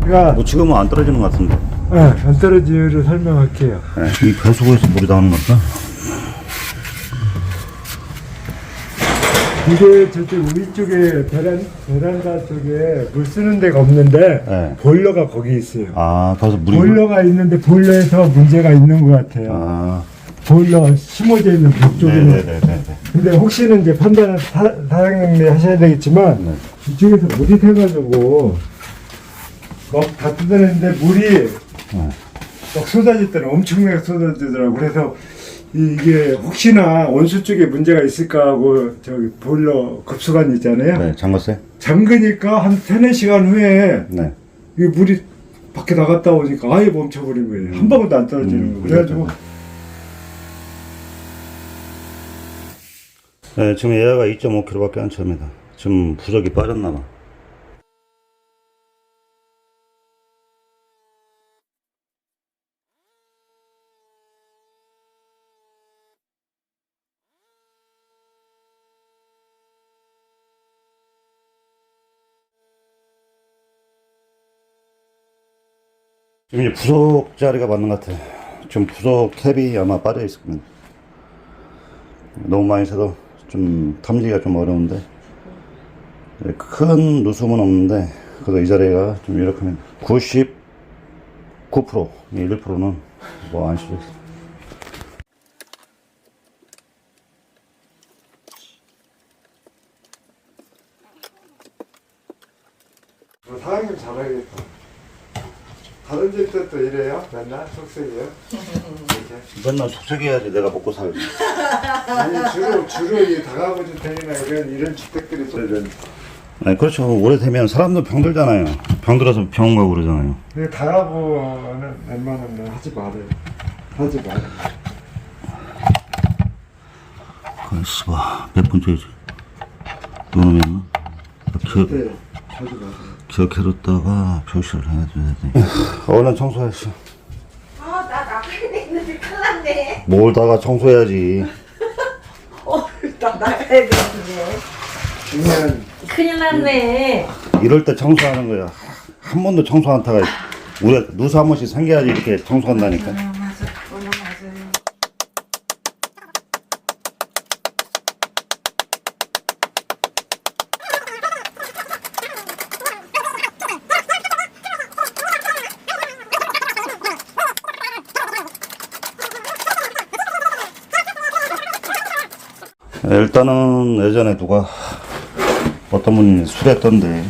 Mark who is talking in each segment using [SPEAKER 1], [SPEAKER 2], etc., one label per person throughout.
[SPEAKER 1] 제가
[SPEAKER 2] 뭐 지금은 안 떨어지는 것 같은데.
[SPEAKER 1] 안 떨어진 이유를 설명할게요.
[SPEAKER 2] 이 배수구에서 물이 나오는 걸까?
[SPEAKER 1] 이게 저쪽 위쪽에 베란다 쪽에 물 쓰는 데가 없는데
[SPEAKER 2] 네.
[SPEAKER 1] 보일러가 거기 있어요.
[SPEAKER 2] 아, 가서 물이.
[SPEAKER 1] 보일러가 있는데 보일러에서 문제가 있는 것 같아요.
[SPEAKER 2] 아,
[SPEAKER 1] 보일러 심어져 있는 벽 쪽에는.
[SPEAKER 2] 네네네네.
[SPEAKER 1] 근데 혹시는 이제 판단을 사장님이 하셔야 되겠지만
[SPEAKER 2] 네.
[SPEAKER 1] 이쪽에서 물이 새가지고 막 다 뜯어냈는데 물이 막 쏟아질 때는 엄청나게 쏟아지더라고. 그래서 이게 혹시나 온수 쪽에 문제가 있을까 하고 저기 보일러 급수관 있잖아요.
[SPEAKER 2] 네, 잠갔어요?
[SPEAKER 1] 잠그니까 한 3-4시간 후에
[SPEAKER 2] 네.
[SPEAKER 1] 이 물이 밖에 나갔다 오니까 아예 멈춰버린 거예요. 한 방울도 안 떨어지는 거예요. 그래가지고
[SPEAKER 2] 네, 지금 얘가 2.5kg밖에 안 찹니다. 지금 부적이 빠졌나봐. 지금 이제 부속 자리가 맞는 것 같아. 지금 부속 캡이 아마 빠져 있을 겁니다. 너무 많이 새도 좀 탐지기가 좀 어려운데, 큰 누수는 없는데 그래도 이 자리가 좀 유력합니다. 99%, 1%는 뭐 안 씹어 있어.
[SPEAKER 1] 사장님 잘하겠다. 다른 집도 또 이래요? 맨날 속색이에요?
[SPEAKER 2] 맨날 속색해야지 내가 먹고 살지.
[SPEAKER 1] 아니 주로 이 다가구 주택이나 이런 주택들이 또
[SPEAKER 2] 아니 그렇죠. 오래되면 사람도 병들잖아요. 병들어서 병원 가고 그러잖아요.
[SPEAKER 1] 근데 다가구는 웬만하면 하지 말아요. 하지 말아요.
[SPEAKER 2] 그래서 몇 번째지? 요놈이었나?
[SPEAKER 1] 네, 하지 마세요.
[SPEAKER 2] 기억해뒀다가 표시를 해줘야 돼. 얼른 청소하시오.
[SPEAKER 3] 나 나가야 되는데 큰일 났네.
[SPEAKER 2] 몰다가 청소해야지.
[SPEAKER 3] 나 나가야 되는데.
[SPEAKER 1] 중요한
[SPEAKER 3] 큰일 났네.
[SPEAKER 2] 이럴 때 청소하는 거야. 한 번도 청소 안 타가 우리 누수 한 번씩 생겨야지 이렇게 청소한다니까.
[SPEAKER 3] 맞아, 그거는 맞아요.
[SPEAKER 2] 일단은 예전에 누가 어떤 분이 술했던데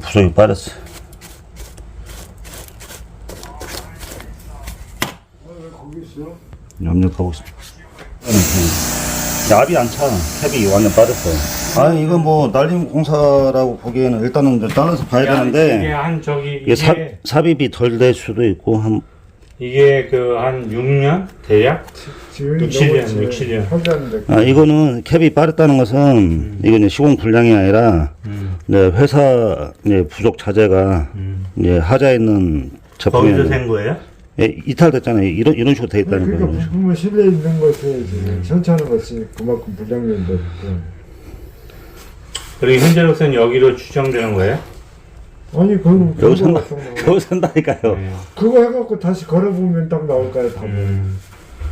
[SPEAKER 2] 부적이 빠졌어.
[SPEAKER 1] 왜 거기 있어?
[SPEAKER 2] 염려하고 있습니다. 압이 안 차. 캡이 완전 빠졌어. 아니 이건 뭐 날림 공사라고 보기에는 일단은 좀 잘라서 봐야
[SPEAKER 4] 이게
[SPEAKER 2] 되는데
[SPEAKER 4] 한 저기
[SPEAKER 2] 이게 삽입이 덜 될 수도 있고
[SPEAKER 4] 이게 그 한 6년 대략
[SPEAKER 1] 지금
[SPEAKER 4] 6, 7년.
[SPEAKER 1] 혼자인데
[SPEAKER 2] 이거는 캡이 빠졌다는 것은 이건 이제 시공 불량이 아니라 이제 회사 이제 부속 자재가 이제 하자 있는 제품이
[SPEAKER 4] 거기서 생 거예요?
[SPEAKER 2] 이탈됐잖아요. 이런 식으로 돼 있다는
[SPEAKER 1] 그러니까
[SPEAKER 2] 거예요.
[SPEAKER 1] 부품은 실내 있는 것에 천천한 것이 그만큼 불량된다.
[SPEAKER 4] 그리고 현재로서는 여기로 추정되는 거예요?
[SPEAKER 1] 아니 그건
[SPEAKER 2] 겨우
[SPEAKER 1] 그거
[SPEAKER 2] 산다, 겨우 산다니까요.
[SPEAKER 4] 네.
[SPEAKER 1] 그거 해갖고 다시 걸어보면 딱 나올 거야 다.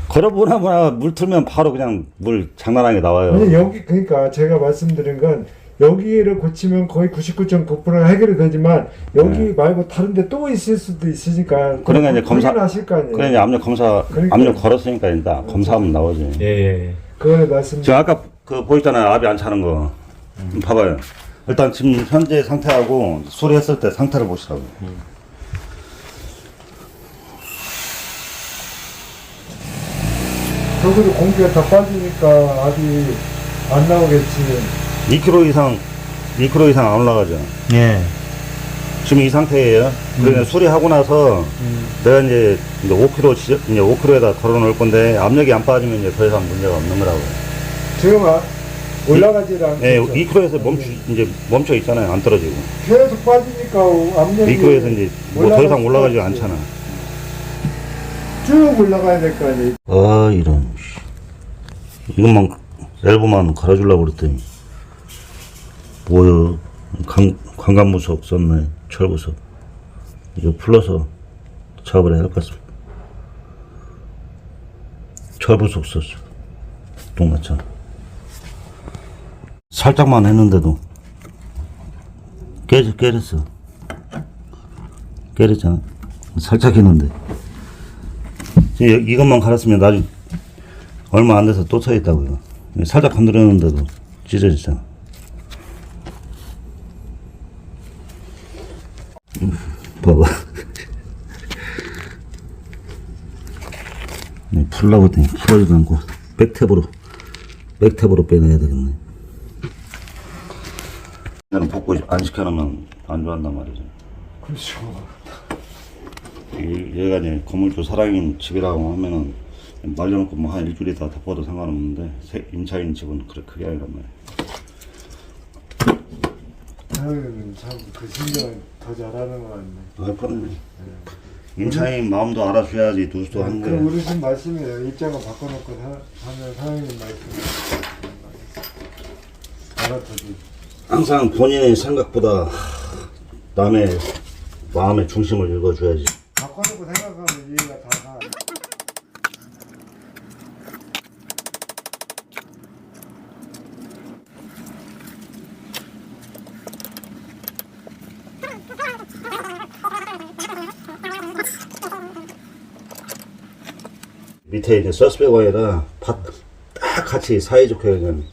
[SPEAKER 2] 걸어보나 뭐나 물 틀면 바로 그냥 물 장난하게 나와요.
[SPEAKER 1] 아니 여기 그러니까 제가 말씀드린 건 여기를 고치면 거의 99.9%가 해결이 되지만 여기 말고 다른데 또 있을 수도 있으니까
[SPEAKER 2] 그러니까 이제 검사
[SPEAKER 1] 하실 거 아니에요.
[SPEAKER 2] 그래 이제 압력 검사
[SPEAKER 1] 그러니까.
[SPEAKER 2] 압력 걸었으니까 일단 검사하면 나오지.
[SPEAKER 4] 예.
[SPEAKER 1] 그거에 말씀.
[SPEAKER 2] 지금 아까 그 보였잖아요. 압이 안 차는 거. 봐봐요. 일단 지금 현재 상태하고 수리했을 때 상태를 보시라고.
[SPEAKER 1] 저기도 공기가 다 빠지니까 압이 안 나오겠지.
[SPEAKER 2] 2kg 이상 안 올라가죠.
[SPEAKER 4] 예.
[SPEAKER 2] 지금 이 상태예요. 그러니까 수리하고 나서 내가 이제 5kg 이제 5kg에다 걸어 놓을 건데 압력이 안 빠지면 이제 더 이상 문제가 없는 거라고요.
[SPEAKER 1] 지금 올라가지 않죠.
[SPEAKER 2] 네, 2kg에서 이제 멈춰 있잖아요. 안 떨어지고.
[SPEAKER 1] 계속 빠지니까 압력이
[SPEAKER 2] 2kg에서 이제 뭐 더 이상 올라가지 않잖아.
[SPEAKER 1] 쭉 올라가야 될 거 아니에요.
[SPEAKER 2] 이런. 이것만 앨범만 갈아주려고 그랬더니. 오유 관관부속 썼네. 철부속 이거 풀러서 작업을 해야 할 것 같습니다. 철부속 썼어. 동마차 살짝만 했는데도 깨졌어. 깨졌잖아. 살짝 했는데 이것만 갈았으면 나중에 얼마 안 돼서 또 쳐있다고요. 살짝 건드렸는데도 찢어졌잖아. 봐봐. 풀라고 했더니 풀어지도 않고 백탭으로 빼내야 되겠네. 나는 복구 안 시켜놓으면 안 좋아한단 말이죠.
[SPEAKER 1] 그렇죠.
[SPEAKER 2] 얘가 이제 건물주 사장님 집이라고 하면은 말려놓고 뭐 한 일주일 있다가 덮어도 상관없는데 임차인 집은 그게 아니란 말이야.
[SPEAKER 1] 사장님은 참 그 신경 더 잘하는 것 같네.
[SPEAKER 2] 그러네. 임차인 마음도 알아줘야지 누수도 하는데.
[SPEAKER 1] 그 어르신 말씀이에요. 입장을 바꿔놓고 하면 사장님 말씀 알아서지.
[SPEAKER 2] 항상 본인의 생각보다 남의 마음의 중심을 읽어줘야지.
[SPEAKER 1] 바꿔놓고 생각하면 이해가 다 가.
[SPEAKER 2] 밑에 이제 서스백 와이라 딱 같이 사이좋게 그냥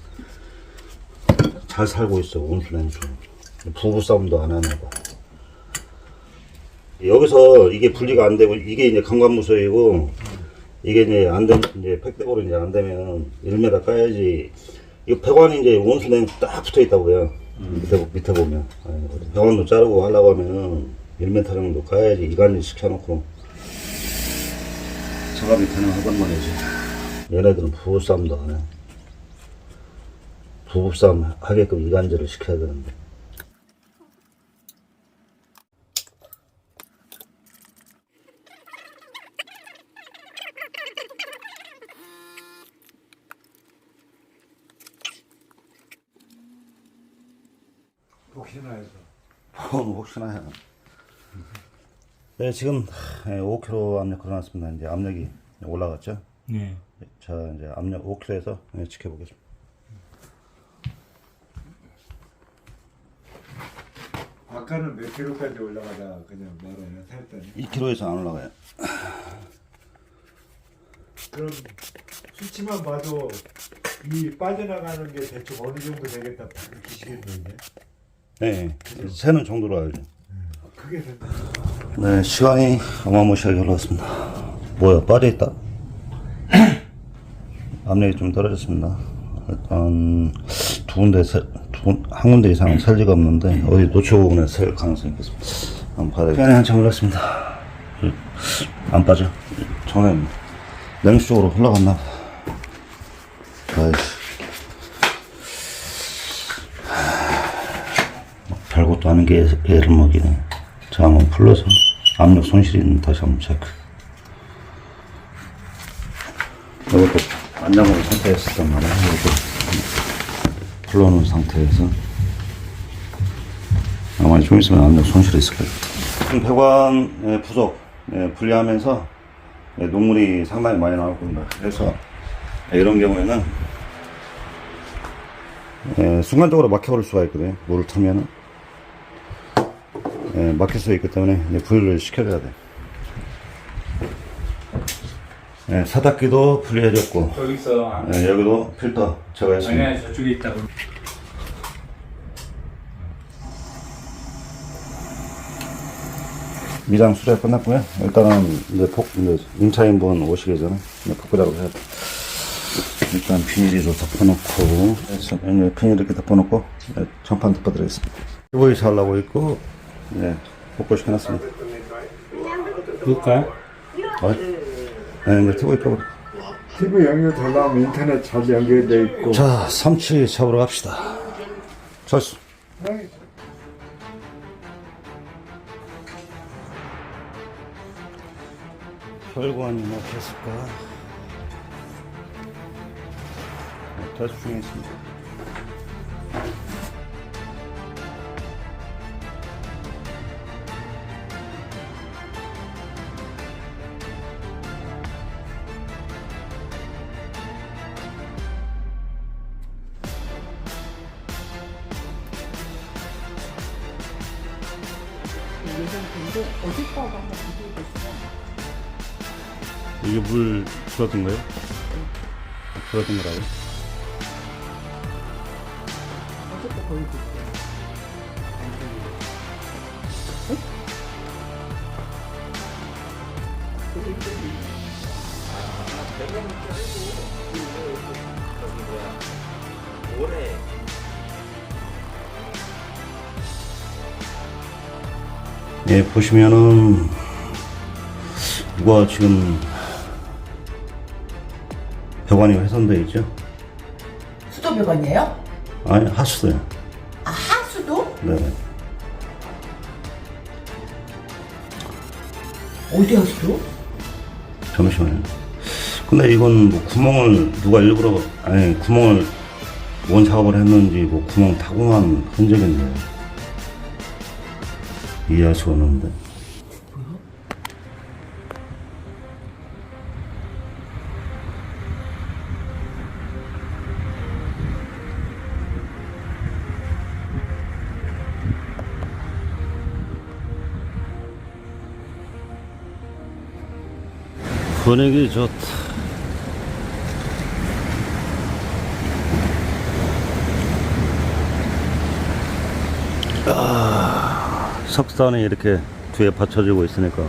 [SPEAKER 2] 잘 살고 있어. 온수냉수 부부 싸움도 안 하나 봐. 여기서 이게 분리가 안 되고 이게 이제 강관무소이고 이게 이제 안 되면 이제 팩대보로 이제 안 되면 1m 까야지. 이거 배관이 이제 온수냉수 딱 붙어 있다고요. 밑에 보면 배관도 자르고 하려고 하면 1m 정도 까야지. 이간질 시켜놓고 작업이 가능하단 말이지. 얘네들은 부부싸움도 안 해. 부부싸움 하게끔 이간질을 시켜야 되는데.
[SPEAKER 1] 혹시나 해서.
[SPEAKER 2] 혹시나 해. 네, 지금 5kg 압력 걸어놨습니다. 이제 압력이 올라갔죠?
[SPEAKER 4] 네.
[SPEAKER 2] 자, 이제 압력 5kg에서 지켜보겠습니다.
[SPEAKER 1] 아까는 몇 킬로까지 올라가다 그냥 말아요. 살더니.
[SPEAKER 2] 2kg에서 안 올라가요.
[SPEAKER 1] 그럼 수치만 봐도 이 빠져나가는 게 대충 어느 정도 되겠다 딱 느끼시겠는데.
[SPEAKER 2] 네, 새는 정도로 알죠.
[SPEAKER 1] 그게 된다.
[SPEAKER 2] 네, 시간이 어마무시하게 올라왔습니다. 뭐야, 빠져있다? 압력이 좀 떨어졌습니다. 일단 한 군데 이상 셀 리가 없는데 어디 노출 부분에 셀 가능성이 있겠습니다. 한번 봐야 되겠습니다. 시간이 한참 올랐습니다. 안 빠져. 전에 냉수 쪽으로 흘러갔나 봐. 아이씨. 별것도 아닌 게 애를 먹이네. 자, 한번 풀러서 압력 손실이 있는 다시 한번 체크. 이것도 안 잠근 상태였었단 말이야. 이것도 풀러놓은 상태에서 아마 좀 있으면 압력 손실이 있을 거예요. 배관 부속 분리하면서 녹물이 상당히 많이 나올 겁니다. 그래서 이런 경우에는 순간적으로 막혀버릴 수가 있거든요. 물을 틀면은 막힐 수 있기 때문에 분리를 시켜줘야 돼. 사닫기도 분리해줬고
[SPEAKER 4] 저기 있어.
[SPEAKER 2] 여기도 필터 제가 했습니다.
[SPEAKER 4] 아니야, 저쪽에 있다고.
[SPEAKER 2] 미장 수리가 끝났고요. 일단은 이제 임차인분 오시기 전에 복구 작업을 해야 돼. 일단 비닐로 덮어놓고 비닐 이렇게 덮어놓고 전판 덮어드리겠습니다. 이보이 잘 나고 있고 복구 시켜놨습니다.
[SPEAKER 4] 그럴까요?
[SPEAKER 2] 이제 TV 켜버려.
[SPEAKER 1] TV 연결 되려면 인터넷 잘 연결돼 있고.
[SPEAKER 2] 자, 삼치 잡으러 갑시다. 철수. 혈관이 막혔을까? 대수 중에 있습니다.
[SPEAKER 5] 예정인데 어제까지 한번 비교해 보시면
[SPEAKER 2] 이게 물 줄어든 거예요? 줄어든 거라고?
[SPEAKER 5] 어제도 거의 비슷해요.
[SPEAKER 2] 예, 보시면은 이거 지금 배관이 훼손되어 있죠?
[SPEAKER 5] 수도 배관이에요?
[SPEAKER 2] 아니, 하수도요.
[SPEAKER 5] 아, 하수도?
[SPEAKER 2] 네.
[SPEAKER 5] 어디 하수도?
[SPEAKER 2] 잠시만요. 근데 이건 뭐 구멍을 누가 일부러, 아니, 구멍을 원 작업을 했는지 뭐 구멍 타공한 흔적인데 이해할 수가 없는데. 분위기 좋다. 석산이 이렇게 뒤에 받쳐지고 있으니까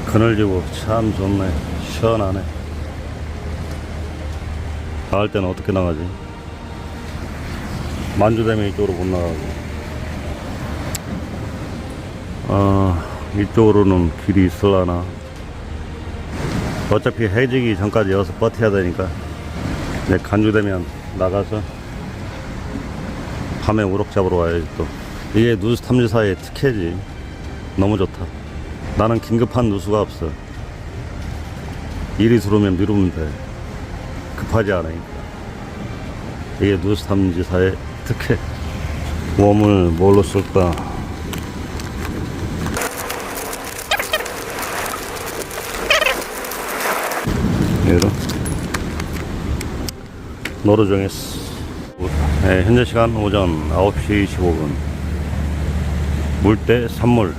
[SPEAKER 2] 그늘지고 참 좋네. 시원하네. 나갈 때는 어떻게 나가지? 만주되면 이쪽으로 못 나가고. 이쪽으로는 길이 있을라나. 어차피 해지기 전까지 여기서 버텨야 되니까 이제 간주되면 나가서 밤에 우럭 잡으러 와야지. 또 이게 누수 탐지사의 특혜지. 너무 좋다. 나는 긴급한 누수가 없어. 일이 들어오면 미루면 돼. 급하지 않으니까. 이게 누수 탐지사의 특혜. 웜을 뭘로 쓸까? 얘로 노루 정했어. 네, 현재 시간 오전 9시 25분. 물때 산물.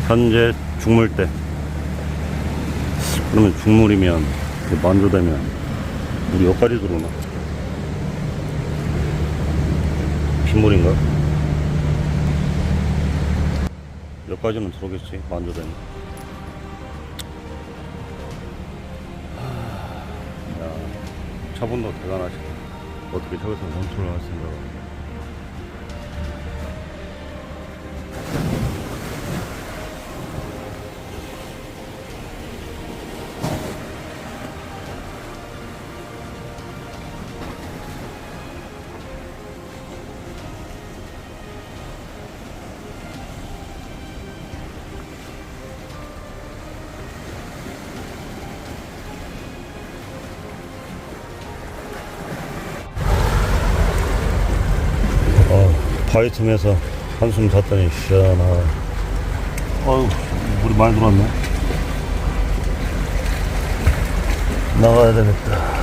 [SPEAKER 2] 현재 중물때. 그러면 중물이면 만조되면 우리 여기까지 들어오나? 빗물인가? 여기까지는 들어오겠지, 만조되면. 야, 차분도 대단하시다. 어떻게 저기서 원투를 할 생각을. 바위 틈에서 한숨 잤더니 시원하. 어휴, 물이 많이 들어왔네. 나가야 되겠다.